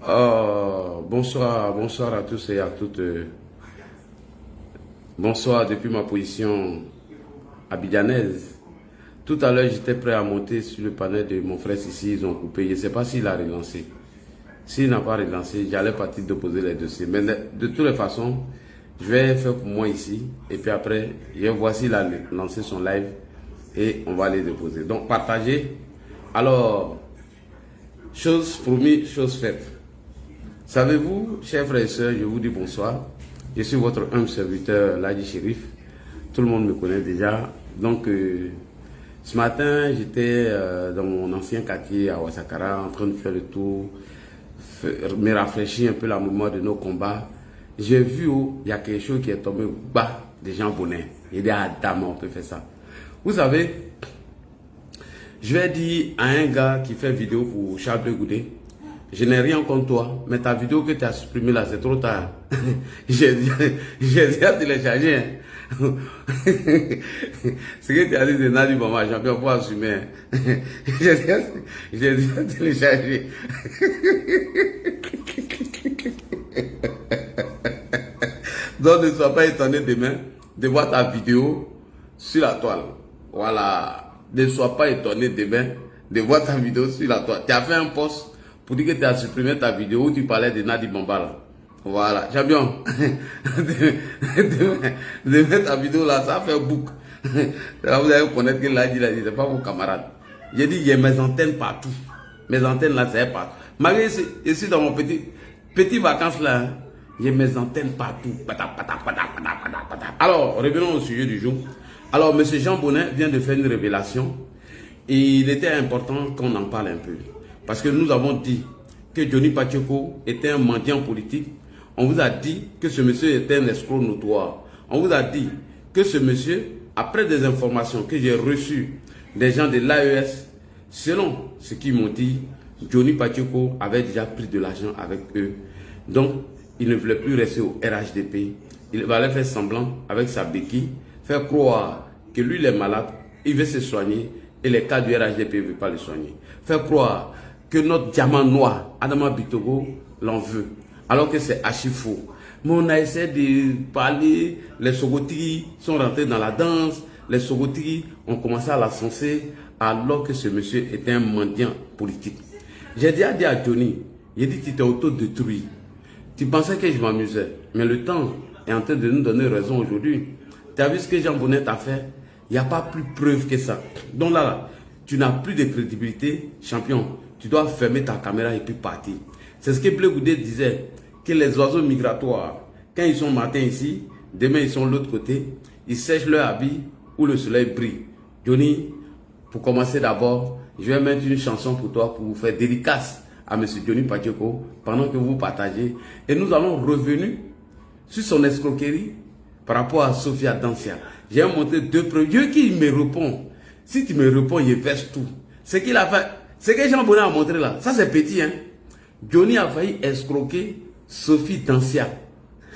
Bonsoir à tous et à toutes. Bonsoir depuis ma position abidjanaise. Tout à l'heure, j'étais prêt à monter sur le panel de mon frère ici. Ils ont coupé. Je ne sais pas s'il a relancé. S'il n'a pas relancé, j'allais partir déposer les dossiers. Mais de toutes les façons, je vais faire pour moi ici. Et puis après, je vais voir s'il a lancé son live. Et on va les déposer. Donc, partagez. Alors, chose promise, chose faite. Savez-vous, chers frères et sœurs, je vous dis bonsoir. Je suis votre humble serviteur, Ladi Chérif. Tout le monde me connaît déjà. Donc, ce matin, j'étais dans mon ancien quartier à Ouassakara, en train de faire le tour, me rafraîchir un peu la mémoire de nos combats. J'ai vu où il y a quelque chose qui est tombé bas des gens bonnets. Il dit, ah, dame, on peut faire ça. Vous savez, je vais dire à un gars qui fait vidéo pour Charles de Goudé, je n'ai rien contre toi, mais ta vidéo que tu as supprimée là, c'est trop tard. J'ai déjà téléchargé. Hein. Ce que tu as dit de Nadi Bama, champion, pour assumer. J'ai déjà téléchargé. Donc ne sois pas étonné demain de voir ta vidéo sur la toile. Voilà. Ne sois pas étonné demain de voir ta vidéo sur la toile. Tu as fait un post pour dire que tu as supprimé ta vidéo où tu parlais de Nadi Bamba. Voilà. Champion. Demain ta vidéo là, ça fait bouc. Là, vous allez connaître que Ladi l'a dit, c'est pas vos camarades. J'ai dit, il y a mes antennes partout. Mes antennes là, c'est partout. Malgré ici dans mon petit vacances là, hein, j'ai mes antennes partout. Alors, revenons au sujet du jour. Alors, M. Jean Bonnet vient de faire une révélation. Et il était important qu'on en parle un peu. Parce que nous avons dit que Johnny Pacheco était un mendiant politique. On vous a dit que ce monsieur était un escroc notoire. On vous a dit que ce monsieur, après des informations que j'ai reçues des gens de l'AES, selon ce qu'ils m'ont dit, Johnny Pacheco avait déjà pris de l'argent avec eux. Donc, il ne voulait plus rester au RHDP. Il allait faire semblant avec sa béquille, faire croire que lui, il est malade, il veut se soigner et les cas du RHDP ne veulent pas le soigner. Faire croire que notre diamant noir, Adama Bitogo, l'en veut, alors que c'est archi faux. Mais on a essayé de parler, les Sogotiri sont rentrés dans la danse, les Sogotiri ont commencé à l'ascenser alors que ce monsieur était un mendiant politique. J'ai déjà dit à Johnny, j'ai dit que tu t'es auto-détruit. Tu pensais que je m'amusais, mais le temps est en train de nous donner raison aujourd'hui. Tu as vu ce que Jean Bonnet a fait? Il n'y a pas plus preuve que ça. Donc là, tu n'as plus de crédibilité, champion. Tu dois fermer ta caméra et puis partir. C'est ce que Blé Goudé disait, que les oiseaux migratoires, quand ils sont matin ici, demain ils sont de l'autre côté, ils sèchent leur habit où le soleil brille. Johnny, pour commencer d'abord, je vais mettre une chanson pour toi pour vous faire dédicace à M. Johnny Pacheco pendant que vous partagez. Et nous allons revenir sur son escroquerie par rapport à Sophia Dancia. J'ai montré deux preuves. Dieu qui me répond. Si tu me réponds, il verse tout. Ce qu'il a fait, ce que Jean Bonnet a montré là, ça c'est petit, hein. Johnny a failli escroquer Sophie Dancia.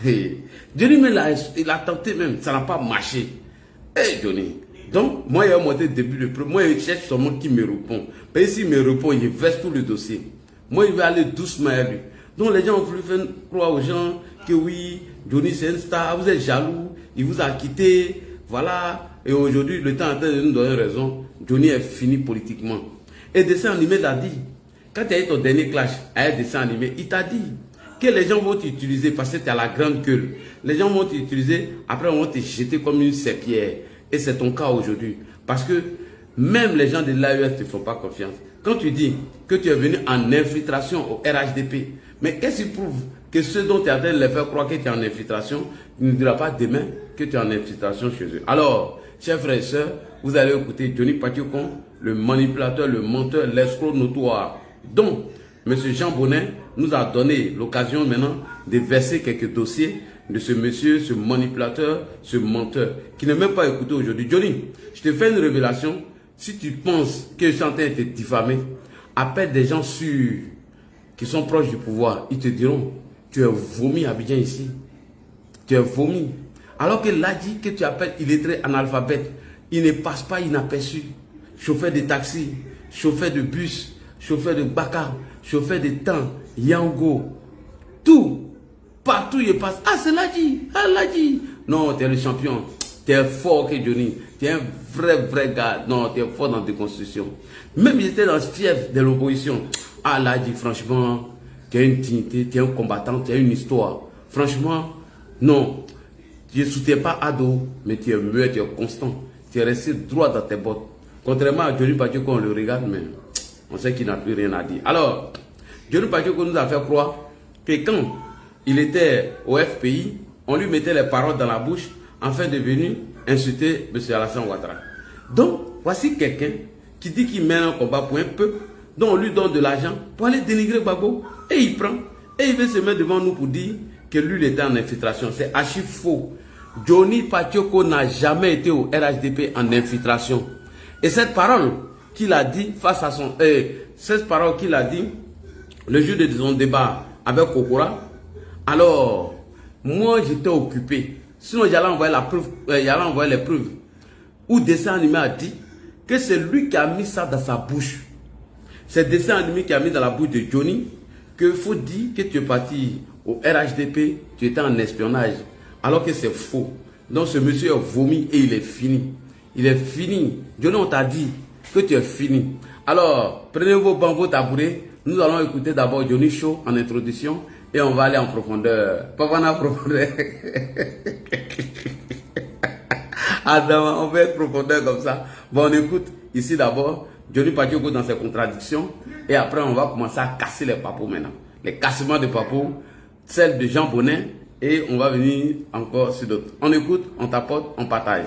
Hey. Johnny il a tenté même, ça n'a pas marché. Hey Johnny. Donc, moi, il a montré le début de preuve. Moi, il cherche seulement qui me répond. Mais s'il me répond, il verse tout le dossier. Moi, il va aller doucement à lui. Donc, les gens ont voulu faire croire aux gens que oui, Johnny c'est un star, vous êtes jaloux, il vous a quitté, voilà. Et aujourd'hui, le temps est en train de nous donner raison. Johnny est fini politiquement. Et dessin animé l'a dit. Quand tu as eu ton dernier clash avec dessin animé, il t'a dit que les gens vont t'utiliser parce que tu as la grande queue. Les gens vont t'utiliser, après on va te jeter comme une serpillère. Et c'est ton cas aujourd'hui. Parce que même les gens de l'AES ne te font pas confiance. Quand tu dis que tu es venu en infiltration au RHDP, mais qu'est-ce qui prouve que ceux dont tu es en train de les faire croire que tu es en infiltration, tu ne diras pas demain que tu es en infiltration chez eux. Alors, chers frères et sœurs, vous allez écouter Johnny Pacheco, le manipulateur, le menteur, l'escroc notoire. Donc, M. Jean Bonnet nous a donné l'occasion maintenant de verser quelques dossiers de ce monsieur, ce manipulateur, ce menteur, qui n'est même pas écouté aujourd'hui. Johnny, je te fais une révélation. Si tu penses que je suis en train de te diffamer, appelle des gens sûrs qui sont proches du pouvoir. Ils te diront, tu es vomi Abidjan ici. Tu es vomi. Alors que là dit que tu appelles illettré analphabète, il ne passe pas inaperçu. Chauffeur de taxi, chauffeur de bus, chauffeur de baka, chauffeur de temps, Yango, tout, partout il passe. Ah, c'est Ladji, ah Ladji. Non, tu es le champion, tu es fort que Johnny, tu es un vrai gars. Non, tu es fort dans tes constructions. Même il était dans le fief de l'opposition. Ah Ladji, franchement, tu as une dignité, tu es un combattant, tu as une histoire. Franchement, non, tu ne soutiens pas Ado, mais tu es muet, tu es constant. Tu es resté droit dans tes bottes. Contrairement à Johnny Pacheco, on le regarde, mais on sait qu'il n'a plus rien à dire. Alors, Johnny Pacheco nous a fait croire que quand il était au FPI, on lui mettait les paroles dans la bouche afin de venir insulter M. Alassane Ouattara. Donc, voici quelqu'un qui dit qu'il mène un combat pour un peuple, dont on lui donne de l'argent pour aller dénigrer Gbagbo, et il prend, et il veut se mettre devant nous pour dire que lui, il était en infiltration. C'est archi faux. Johnny Pacheco n'a jamais été au RHDP en infiltration. Et cette parole qu'il a dit face à son... cette parole qu'il a dit le jour de son débat avec Kokora, alors, moi j'étais occupé. Sinon, j'allais envoyer la preuve, j'allais envoyer les preuves. Où dessin animé a dit que c'est lui qui a mis ça dans sa bouche. C'est dessin animé qui a mis dans la bouche de Johnny qu'il faut dire que tu es parti au RHDP, tu étais en espionnage. Alors que c'est faux. Donc ce monsieur a vomi et il est fini. Il est fini. Johnny, on t'a dit que tu es fini. Alors, prenez vos bancs, vos tabourets. Nous allons écouter d'abord Johnny Show en introduction et on va aller en profondeur. Pas en profondeur. Adam, on va être profondeur comme ça. Bon, on écoute ici d'abord Johnny Pacheco dans ses contradictions et après on va commencer à casser les papos maintenant. Les cassements de papos, celles de Jean Bonnet et on va venir encore sur d'autres. On écoute, on tapote, on partage.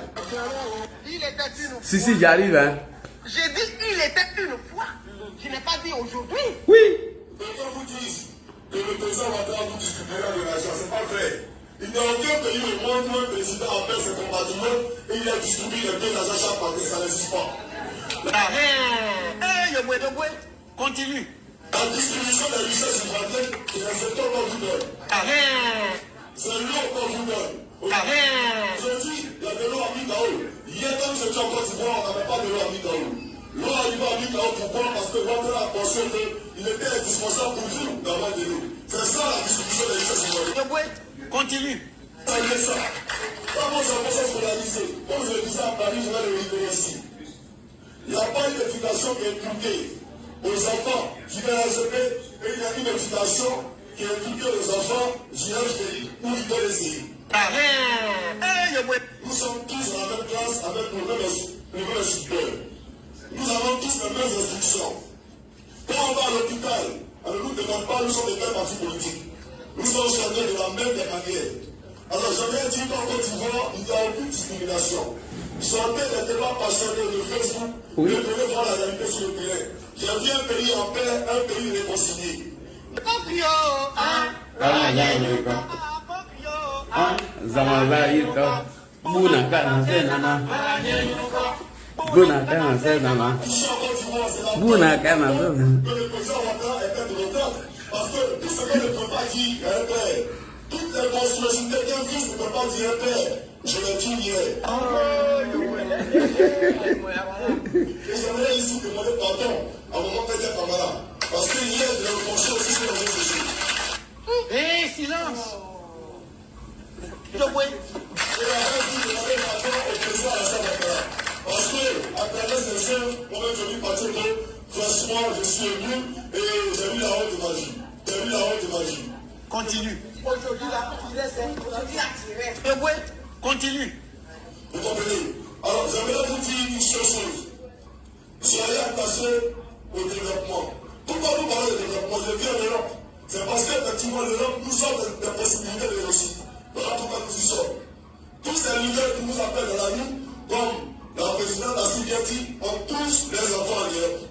Si, j'arrive, hein. J'ai dit il était une fois. Je n'ai pas dit aujourd'hui. Oui. Quelqu'un vous dise que le président Ouattara vous distribuera de l'argent, c'est pas vrai. Il n'y a aucun pays au monde où un président appelle ses compatriotes et il a distribué les biens d'argent chaque matin, ça n'existe pas. Continue. La distribution des richesses ivoiriennes, c'est le secteur qu'on vous donne. C'est l'eau qu'on vous donne. Aujourd'hui, il y a de l'eau à Midao. Hier, quand nous étions en Côte d'Ivoire, on n'avait pas de l'eau à Midao. L'eau arrive à Midao, pourquoi? Parce que Ouattara a pensé qu'il était indispensable pour vous d'avoir de l'eau. C'est ça la distribution des richesses ivoiriennes. Continue. C'est ça. Comment ça va se réaliser? Comme je le disais à Paris, je vais le révéler ici. Il n'y a pas une éducation qui est inculquée aux enfants du RHDP et il y a une éducation qui est inculquée aux enfants du RHDP ou du PLCI. Nous sommes tous dans la même classe avec nos mêmes supérieurs. Nous avons tous les mêmes instructions. Quand on va à l'hôpital, on ne nous demande pas, nous sommes des mêmes partis politiques. Nous sommes soignés de la même des manières. Alors j'avais dit qu'en Côte d'Ivoire, il n'y a aucune discrimination. Sortez des débats passionnés de Facebook, oui. Vous devez voir la réalité sur le terrain. J'ai vu un pays en paix, un pays réconcilié. Parce que tout ce que ne peut pas dire un père, toutes les monstruosités qu'un fils ne peut pas dire un père, je les dis hier. Et j'aimerais ici demander pardon à mon père Kamara. Parce que hier, je l'ai reproché aussi sur les réseaux sociaux. Silence. Et la reine dit demander pardon au président Alassane Ouattara. Parce que, à travers ces œuvres, moi-même, je dis Pacheco, franchement, je suis ému et j'ai eu la honte de ma vie. J'ai eu la honte de ma vie. Continue. Aujourd'hui, la continue. Vous comprenez? Alors, j'aimerais vous dire une seule chose. Soyez attachés au développement. Pourquoi nous parlons de développement? Je viens de l'Europe. C'est parce qu'effectivement, l'Europe nous offre des possibilités de réussite. Voilà pourquoi nous y sommes. Tous ces leaders qui nous appellent dans la rue, comme la présidente Nassim Diati, ont tous des enfants en Europe.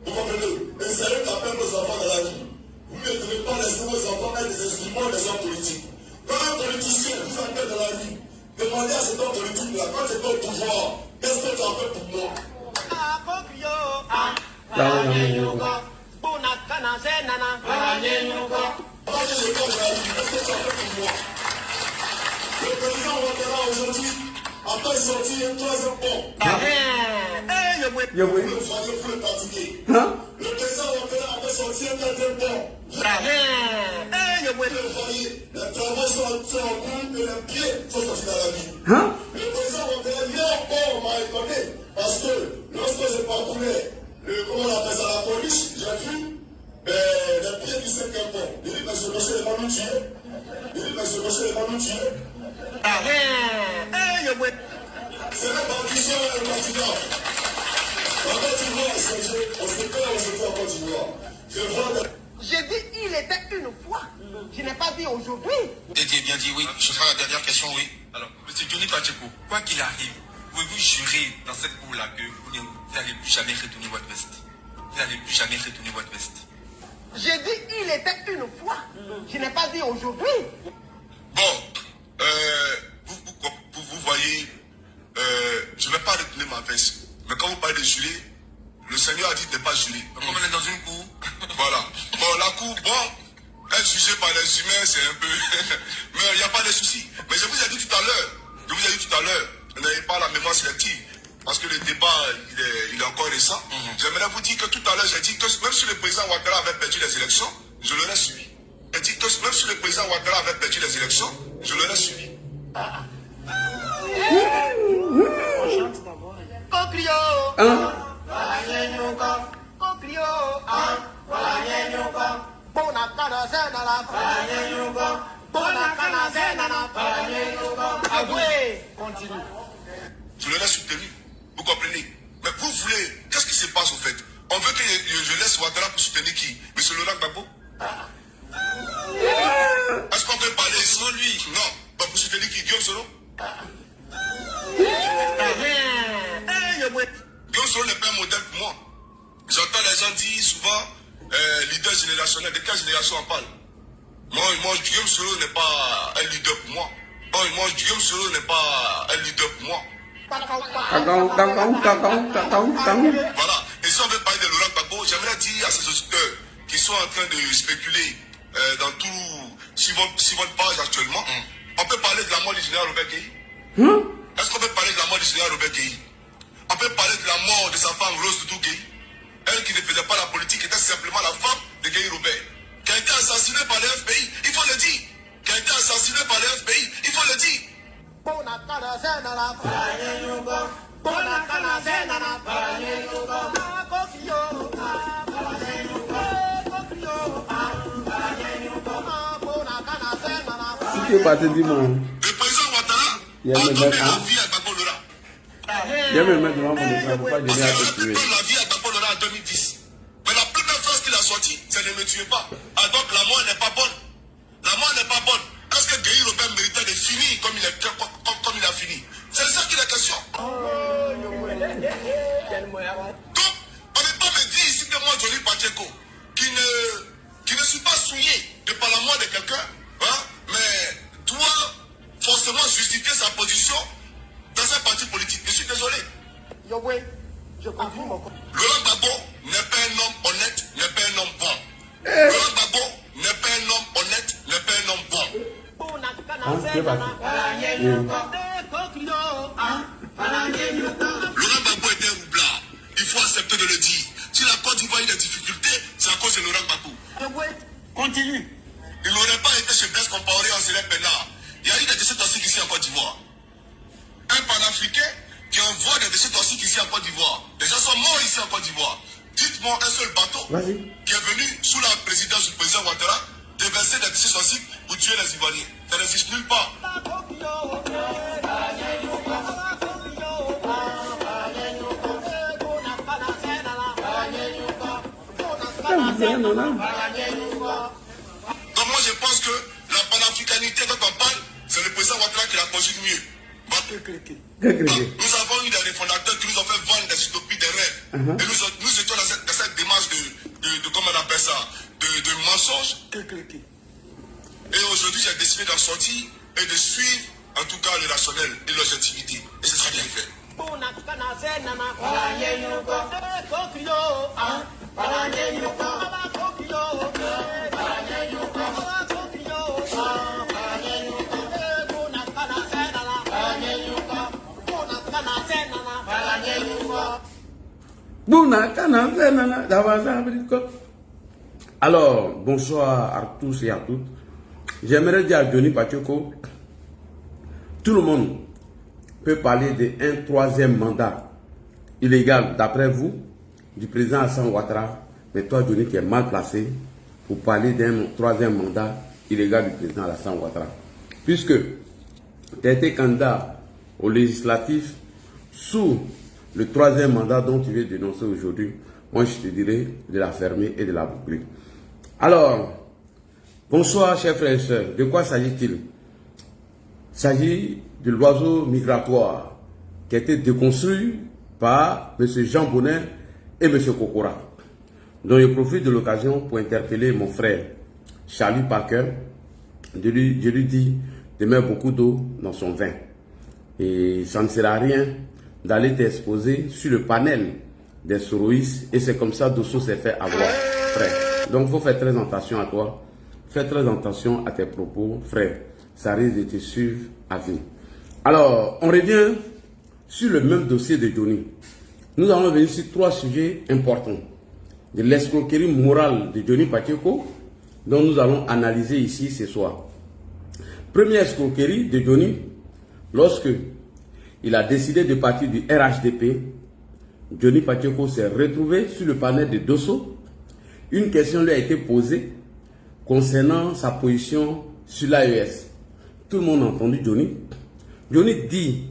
Vous comprenez? Et c'est eux qui appellent nos enfants dans la rue. Vous ne devez pas laisser vos enfants être des instruments des hommes politiques. Quand un politicien vous appelle dans la rue, demandez à cet homme politique-là, quand tu es au pouvoir, qu'est-ce que tu as fait pour moi? Le président Ouattara aujourd'hui a fait sortir un troisième pont. Le président Ouattara a fait sortir un Les travaux sont faits en cours et les pieds sont sortis dans la vie. Hein? Le président encore m'a étonné parce que lorsque je parcourais comment on appelle ça, la police, j'ai vu les pieds du 5e pont. Il dit, mais ce monsieur n'est pas nous tuer. Il dit, mais ce monsieur n'est pas nous tuer. C'est la partition et le continent. En Côte d'Ivoire, on se fait aujourd'hui en Côte d'Ivoire. Je vois des... J'ai dit il était une fois. Je n'ai pas dit aujourd'hui. Dédié bien dit, oui. Ce sera la dernière question, oui. Alors, M. Johnny Pacheco, quoi qu'il arrive, pouvez-vous jurer dans cette cour-là que vous n'allez plus jamais retourner votre veste? Vous n'allez plus jamais retourner votre veste. J'ai dit il était une fois. Je n'ai pas dit aujourd'hui. Bon, vous voyez, je ne vais pas retourner ma veste. Mais quand vous parlez de jurer, le Seigneur a dit de ne pas jurer. Comme on est dans une cour. Voilà. Bon, la cour, bon, être jugé par les humains, c'est un peu... Mais il n'y a pas de souci. Mais je vous ai dit tout à l'heure, n'ayez pas la mémoire sélective. Parce que le débat, il est encore récent. J'aimerais vous dire que tout à l'heure, j'ai dit que même si le président Ouattara avait perdu les élections, je l'aurais suivi. J'ai dit que même si le président Ouattara avait perdu les élections, je l'aurais suivi. Je l'aurais soutenu. Vous comprenez? Mais vous voulez, qu'est-ce qui se passe au fait? On veut que je laisse Ouattara pour soutenir qui? M. Laurent Gbagbo? Est-ce qu'on peut parler sans lui? Non. Bah, pour soutenir qui? Guillaume Soro? Guillaume Soro n'est pas un modèle pour moi. J'entends les gens dire souvent leader générationnel. De quelle génération on parle? Moi, Guillaume Soro n'est pas un leader pour moi. Moi, Guillaume Soro n'est pas un leader pour moi. Voilà. Et si on veut parler de Laurent Gbagbo, j'aimerais dire à ces auditeurs qui sont en train de spéculer dans tout, sur votre page actuellement, on peut parler de la mort du général Robert Gueye? Est-ce qu'on peut parler de la mort du général Robert Gueye? On peut parler de la mort de sa femme Rose Doudou Gueye? Elle qui ne faisait pas la politique était simplement la femme de Gueye Robert. Qui a été assassiné par le FBI, il faut le dire. Qui a été assassiné par le FBI, il faut le dire. Tu es parti du monde. Le président Ouattara Il y a a le donné mec, la hein? vie à Gbagbo Laurent. Il y a même devant mon écran, faut pas Parce donner à qu'il te a tuer. donné la vie à Gbagbo Laurent en 2010. Mais la première phrase qu'il a sortie, c'est ne me tuez pas. Ah, donc la mort n'est pas bonne. La mort n'est pas bonne. Est-ce que Gueye Robert méritait de finir comme il a fini? C'est ça qui est la question. Donc, on ne peut pas me dire ici que moi, Johnny Pacheco, qui ne suis pas souillé de par la mort de quelqu'un, hein, mais doit forcément justifier sa position dans un parti politique. Je suis désolé. Je confirme. Laurent Gbagbo n'est pas un homme honnête, n'est pas un homme bon. Laurent Gbagbo n'est pas un homme honnête, n'est pas un homme bon. Tu es parti. Laurent Gbagbo était un roublard. Il faut accepter de le dire. Si la Côte d'Ivoire a des difficultés, c'est à cause de Laurent Gbagbo. Continue. Il n'aurait pas été chez Blaise Compaoré en Célèbre Pénard. Il y a eu des décès toxiques ici en Côte d'Ivoire. Un panafricain qui envoie des décès toxiques ici en Côte d'Ivoire. Les gens sont morts ici en Côte d'Ivoire. Dites-moi un seul bateau qui est venu sous la présidence du président Ouattara déverser des décès toxiques pour tuer les Ivoiriens. Ça n'existe nulle part. Donc moi je pense que la panafricanité dont on parle, c'est le président Ouattara qui la conjugue mieux. Nous avons eu des fondateurs qui nous ont fait vendre des utopies, des rêves. Et nous étions dans cette démarche de comment on appelle ça, de mensonge. Et aujourd'hui, j'ai décidé d'en sortir et de suivre, en tout cas, le rationnel et l'objectivité. Et ce sera bien fait. Buna kana nana dawaza briko. Alors, bonsoir à tous et à toutes. J'aimerais dire à Johnny Pacheco, tout le monde peut parler d'un troisième mandat illégal, d'après vous, du président Hassan Ouattara. Mais toi, Johnny, qui est mal placé pour parler d'un troisième mandat illégal du président Hassan Ouattara. Puisque tu as été candidat au législatif sous le troisième mandat dont tu veux dénoncer aujourd'hui, moi je te dirais de la fermer et de la boucler. Alors, bonsoir chers frères et sœurs, de quoi s'agit-il? Il s'agit de l'oiseau migratoire qui a été déconstruit par M. Jean Bonnet et M. Kokora. Donc je profite de l'occasion pour interpeller mon frère Charlie Parker. Je lui dis de mettre beaucoup d'eau dans son vin. Et ça ne sert à rien d'aller t'exposer sur le panel des soroïstes. Et c'est comme ça que Dosso s'est fait avoir, frère. Donc il faut faire très attention à toi. Fais très attention à tes propos, frère. Ça risque de te suivre à vie. Alors, on revient sur le même dossier de Johnny. Nous allons venir sur 3 sujets importants. De l'escroquerie morale de Johnny Pacheco, dont nous allons analyser ici ce soir. Première escroquerie de Johnny, lorsque il a décidé de partir du RHDP, Johnny Pacheco s'est retrouvé sur le panel de Dosso. Une question lui a été posée concernant sa position sur l'AES. Tout le monde a entendu Johnny. Johnny dit,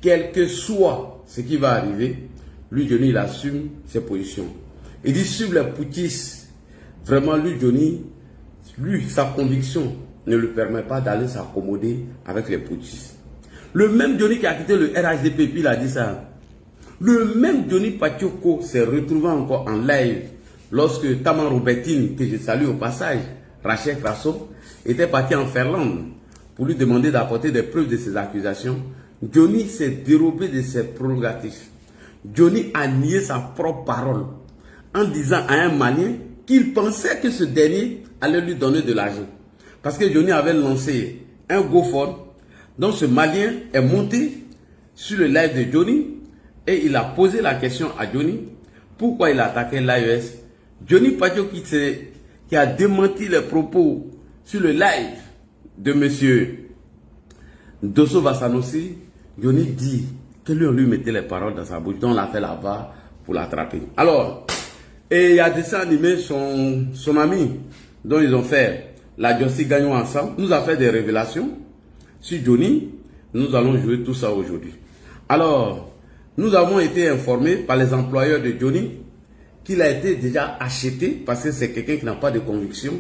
quel que soit ce qui va arriver, lui, Johnny, il assume ses positions. Il dit, sur les poutistes, vraiment, lui, Johnny, sa conviction ne lui permet pas d'aller s'accommoder avec les poutistes. Le même Johnny qui a quitté le RHDP, puis il a dit ça. Le même Johnny Pacheco s'est retrouvé encore en live lorsque Taman Robertine, que je salue au passage, Rachel Crasso, était parti en Finlande pour lui demander d'apporter des preuves de ses accusations. Johnny s'est dérobé de ses prérogatives. Johnny a nié sa propre parole en disant à un Malien qu'il pensait que ce dernier allait lui donner de l'argent. Parce que Johnny avait lancé un GoFund, donc ce Malien est monté sur le live de Johnny et il a posé la question à Johnny pourquoi il a attaqué l'AES. Johnny Pacheco qui a démenti les propos sur le live de M. Dosso Vassanossi. Johnny dit que lui, on lui mettait les paroles dans sa bouche, donc on l'a fait là-bas pour l'attraper. Alors, et il y a dessin animé son ami, dont ils ont fait la Jossi Gagnon ensemble, nous a fait des révélations sur Johnny. Nous allons jouer tout ça aujourd'hui. Alors, nous avons été informés par les employeurs de Johnny qu'il a été déjà acheté parce que c'est quelqu'un qui n'a pas de conviction.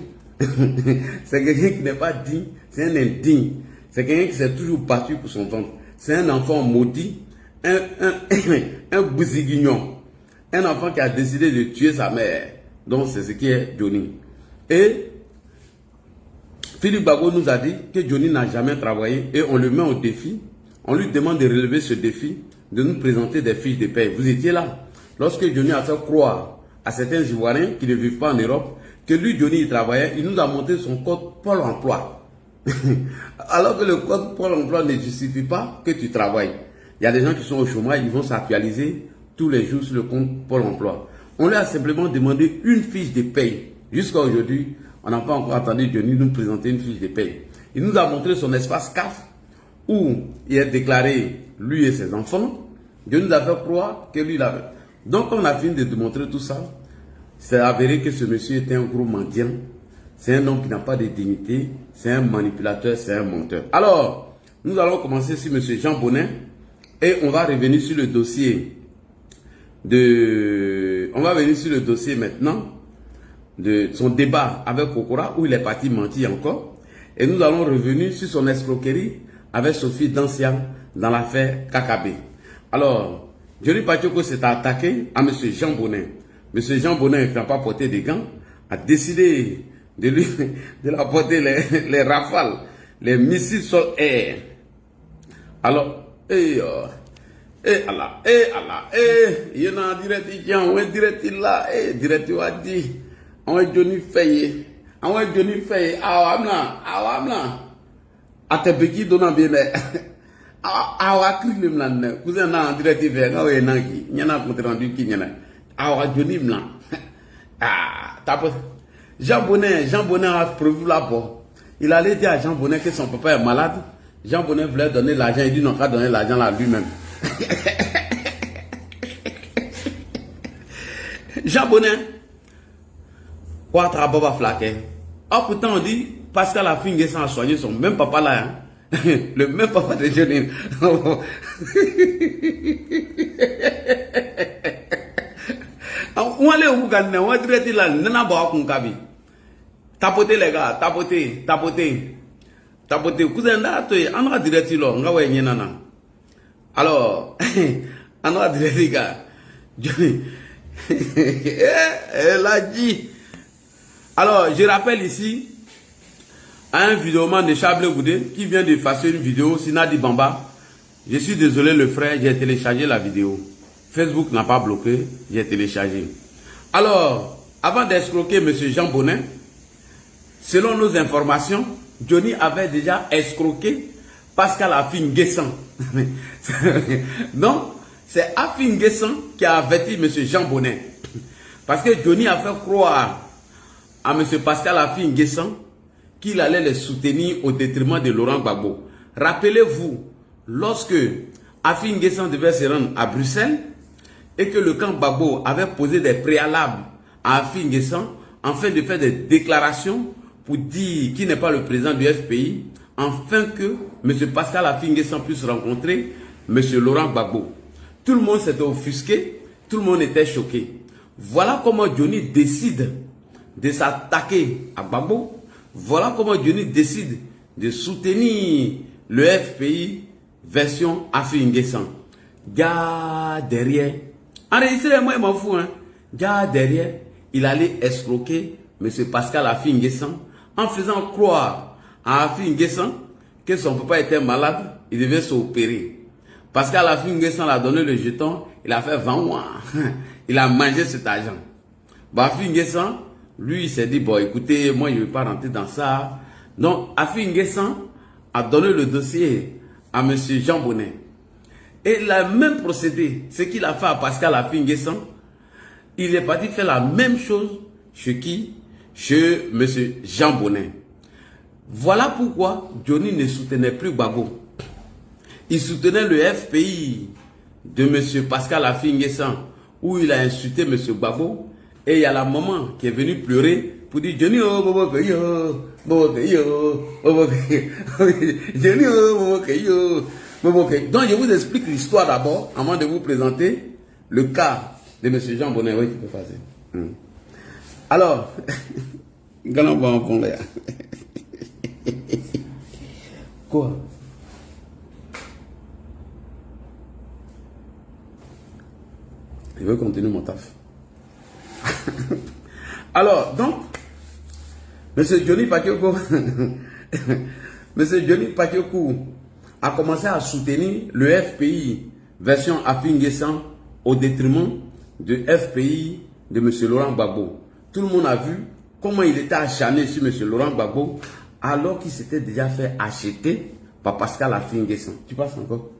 C'est quelqu'un qui n'est pas digne, c'est un indigne. C'est quelqu'un qui s'est toujours battu pour son ventre. C'est un enfant maudit, un bousiguignon. Un enfant qui a décidé de tuer sa mère. Donc c'est ce qui est Johnny. Et Philippe Bago nous a dit que Johnny n'a jamais travaillé et on le met au défi. On lui demande de relever ce défi, de nous présenter des fiches de paie. Vous étiez là. Lorsque Johnny a fait croire à certains Ivoiriens qui ne vivent pas en Europe que lui, Johnny, il travaillait, il nous a montré son code Pôle emploi. Alors que le code Pôle emploi ne justifie pas que tu travailles. Il y a des gens qui sont au chômage, ils vont s'actualiser tous les jours sur le compte Pôle emploi. On lui a simplement demandé une fiche de paye. Jusqu'à aujourd'hui, on n'a pas encore entendu Johnny nous présenter une fiche de paye. Il nous a montré son espace CAF où il a déclaré lui et ses enfants. Johnny nous a fait croire que lui l'avait. Donc quand on a fini de démontrer tout ça, c'est avéré que ce monsieur était un gros mendiant. C'est un homme qui n'a pas de dignité. C'est un manipulateur, c'est un menteur. Alors, nous allons commencer sur M. Jean Bonnet. Et on va revenir sur le dossier On va venir sur le dossier maintenant de son débat avec Kokora, où il est parti mentir encore. Et nous allons revenir sur son escroquerie avec Sophie Dancia dans l'affaire KKB. Alors, Johnny Pacheco s'est attaqué à M. Jean Bonnet. M. Jean Bonnet, qui n'a pas porté des gants, a décidé de l'apporter les rafales, les missiles sol-air. Alors, Allah, il y en a direct, on est direct là, direct, on a dit, on est Johnny Faye, awamna, atebeki dona bien, awa krilim lan, cousin na direct vers, awa nangi, nyana compte rendu qui nyana, awa Johnny blanc, tape. Jean Bonnet a prévu là-bas. Il allait dire à Jean Bonnet que son papa est malade. Jean Bonnet voulait donner l'argent. Il dit non, pas donner l'argent là lui-même. Jean Bonnet, quoi travailler flaquer. Ah, pourtant on dit Pascal a fini sans soigner son même papa là. Hein? Le même papa de Johnny. On allait au Ghana, on dirait là, nana boa kunkabi. Tapoter les gars, tapoter. Cousin là, toi, on va dire là, on va voir nana. Alors, on va dire les gars, Johnny, elle a dit. Alors, je rappelle ici à un vidéoman de Chablé Goudé qui vient de faire une vidéo, Sinadi Bamba. Je suis désolé le frère, j'ai téléchargé la vidéo. Facebook n'a pas bloqué, j'ai téléchargé. Alors, avant d'escroquer M. Jean Bonnet, selon nos informations, Johnny avait déjà escroqué Pascal Afin Guessan. Donc, c'est Afin Guessan qui a averti M. Jean Bonnet. Parce que Johnny a fait croire à M. Pascal Afin Guessan qu'il allait les soutenir au détriment de Laurent Gbagbo. Rappelez-vous, lorsque Afin Guessan devait se rendre à Bruxelles et que le camp Gbagbo avait posé des préalables à Afin Guessan afin de faire des déclarations pour dire qu'il n'est pas le président du FPI, afin que M. Pascal Afin Guessan puisse rencontrer M. Laurent Gbagbo. Tout le monde s'était offusqué, tout le monde était choqué. Voilà comment Johnny décide de s'attaquer à Gbagbo. Voilà comment Johnny décide de soutenir le FPI version Afin Guessan. Gars derrière, enregistrez-moi, il m'en fout, hein. Gars derrière, il allait escroquer M. Pascal Afin Guessan en faisant croire à Afin Guessan que son papa était malade, il devait s'opérer. Pascal Afin Guessan a donné le jeton, il a fait 20 mois. Il a mangé cet argent. Afin Guessan, lui, il s'est dit, bon, écoutez, moi, je ne vais pas rentrer dans ça. Donc, Afin Guessan a donné le dossier à M. Jean Bonnet. Et il a même procédé, ce qu'il a fait à Pascal Afin Guessan, il est parti faire la même chose chez qui? Chez M. Jean Bonnet. Voilà pourquoi Johnny ne soutenait plus Gbagbo. Il soutenait le FPI de M. Pascal Afin Guessan, où il a insulté M. Gbagbo. Et il y a la maman qui est venue pleurer pour dire Johnny, oh, bobo, yo, bobo, yo, bobo, Johnny, oh, bobo, yo, bobo. Donc, je vous explique l'histoire d'abord, avant de vous présenter le cas de M. Jean Bonnet. Oui, tu peux passer. Alors, quand on va en fond là. Quoi? Je veux continuer mon taf. Alors, donc, M. Johnny Pacheco, a commencé à soutenir le FPI version Afin Guessan au détriment du FPI de M. Laurent Gbagbo. Tout le monde a vu comment il était acharné sur M. Laurent Gbagbo alors qu'il s'était déjà fait acheter par Pascal Afin Guessan. Tu passes encore?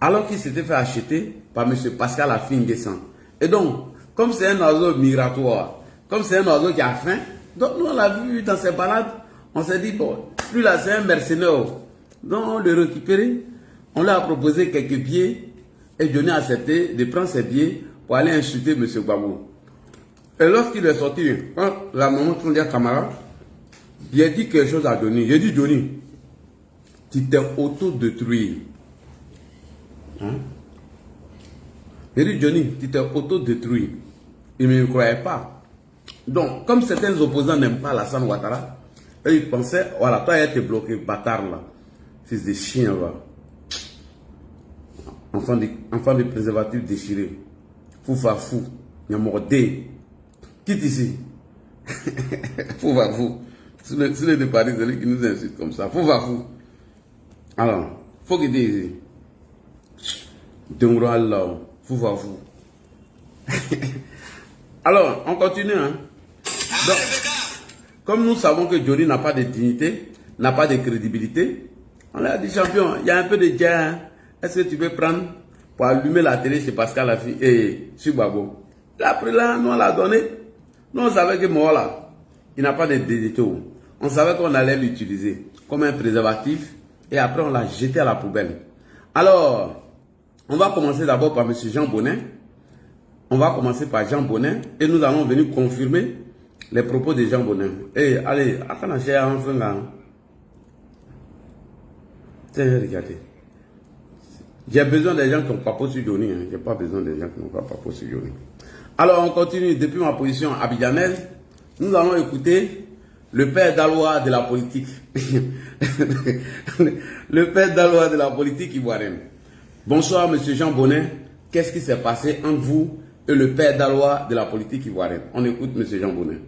Alors qu'il s'était fait acheter par M. Pascal Afin Guessan. Et donc, comme c'est un oiseau migratoire, comme c'est un oiseau qui a faim, donc nous on l'a vu dans ses balades, on s'est dit, bon, lui là c'est un mercenaire. Donc on l'a récupéré, on lui a proposé quelques billets, et Johnny a accepté de prendre ses billets pour aller insulter M. Gbagbo. Et lorsqu'il est sorti, quand la maman de son camarade, il a dit quelque chose à Johnny. Il a dit, Johnny, tu t'es auto-détruit. Hein? Il a dit, Johnny, tu t'es auto-détruit. Il ne me croyait pas. Donc, comme certains opposants n'aiment pas Alassane Ouattara, ils pensaient, voilà, toi, il a été bloqué, bâtard là. Fils de chien là. Enfant de préservatif déchiré. Foufa fou. Nyamordé. Quitte ici. Foufa fou. C'est le de Paris, c'est lui qui nous insulte comme ça. Foufa fou. Alors, faut qu'il dise ici. Dengro Allah. Foufa fou. Alors, on continue. Hein? Donc, comme nous savons que Johnny n'a pas de dignité, n'a pas de crédibilité, on a dit, champion, il y a un peu de gain. Est-ce que tu peux prendre pour allumer la télé chez Pascal Afin et sur Gbagbo? Là, après là, nous on l'a donné. Nous, on savait que moi, là, il n'a pas de dédito. On savait qu'on allait l'utiliser comme un préservatif et après, on l'a jeté à la poubelle. Alors, on va commencer d'abord par M. Jean Bonnet. On va commencer par Jean Bonnet et nous allons venir confirmer les propos de Jean Bonnet. Eh, allez, attends, j'ai enfin là. Tiens, regardez. J'ai besoin des gens qui n'ont pas posé sur Johnny. Hein. Je n'ai pas besoin des gens qui n'ont pas posé sur Johnny. Alors, on continue depuis ma position abidjanaise. Nous allons écouter le père d'Alois de la politique. Le père d'Alois de la politique ivoirienne. Bonsoir, monsieur Jean Bonnet. Qu'est-ce qui s'est passé entre vous et le père d'Alois de la politique ivoirienne? On écoute monsieur Jean Bonnet.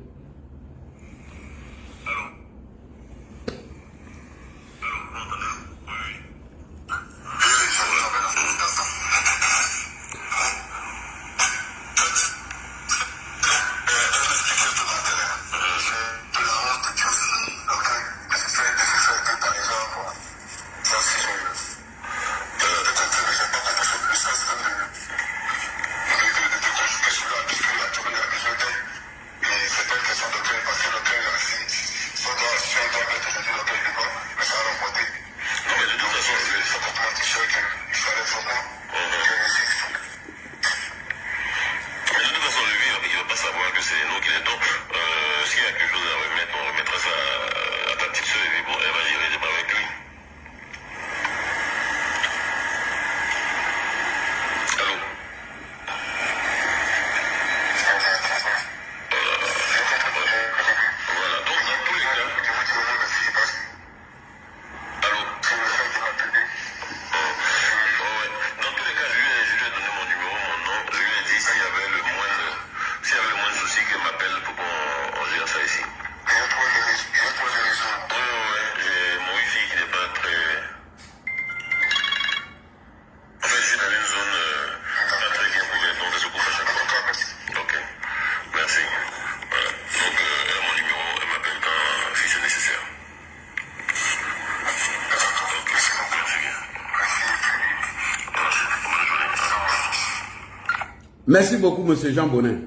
Merci beaucoup, monsieur Jean Bonnet.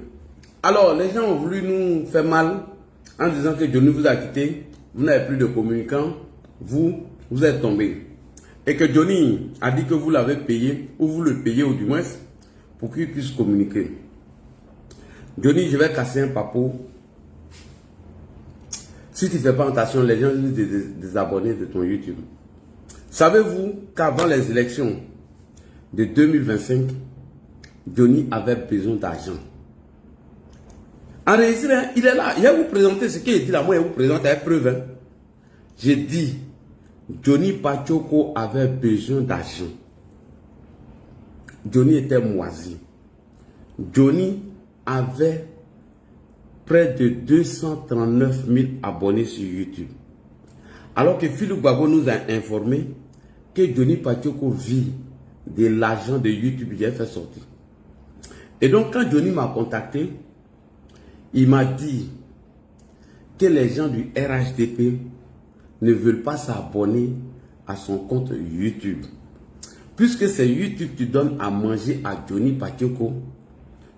Alors, les gens ont voulu nous faire mal en disant que Johnny vous a quitté, vous n'avez plus de communicants, vous êtes tombé. Et que Johnny a dit que vous l'avez payé, ou vous le payez au du moins, pour qu'il puisse communiquer. Johnny, je vais casser un papeau. Si tu ne fais pas attention, les gens vont te désabonner de ton YouTube. Savez-vous qu'avant les élections de 2025, Johnny avait besoin d'argent. Enregistré, il est là. Il va vous présenter ce qu'il dit là. Moi, il vous présente avec preuve. Hein. J'ai dit, Johnny Pachoko avait besoin d'argent. Johnny était moisi. Johnny avait près de 239 000 abonnés sur YouTube. Alors que Philippe Gbagbo nous a informé que Johnny Pachoko vit de l'argent de YouTube qu'il a fait sortir. Et donc, quand Johnny m'a contacté, il m'a dit que les gens du RHDP ne veulent pas s'abonner à son compte YouTube. Puisque c'est YouTube qui donne à manger à Johnny Pachoko,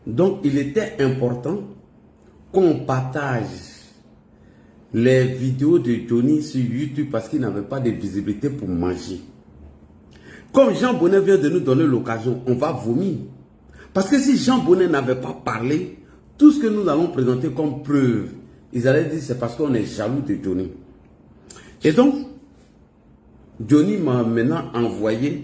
donc il était important qu'on partage les vidéos de Johnny sur YouTube parce qu'il n'avait pas de visibilité pour manger. Comme Jean Bonnet vient de nous donner l'occasion, on va vomir. Parce que si Jean Bonnet n'avait pas parlé, tout ce que nous allons présenter comme preuve, ils allaient dire c'est parce qu'on est jaloux de Johnny. Et donc, Johnny m'a maintenant envoyé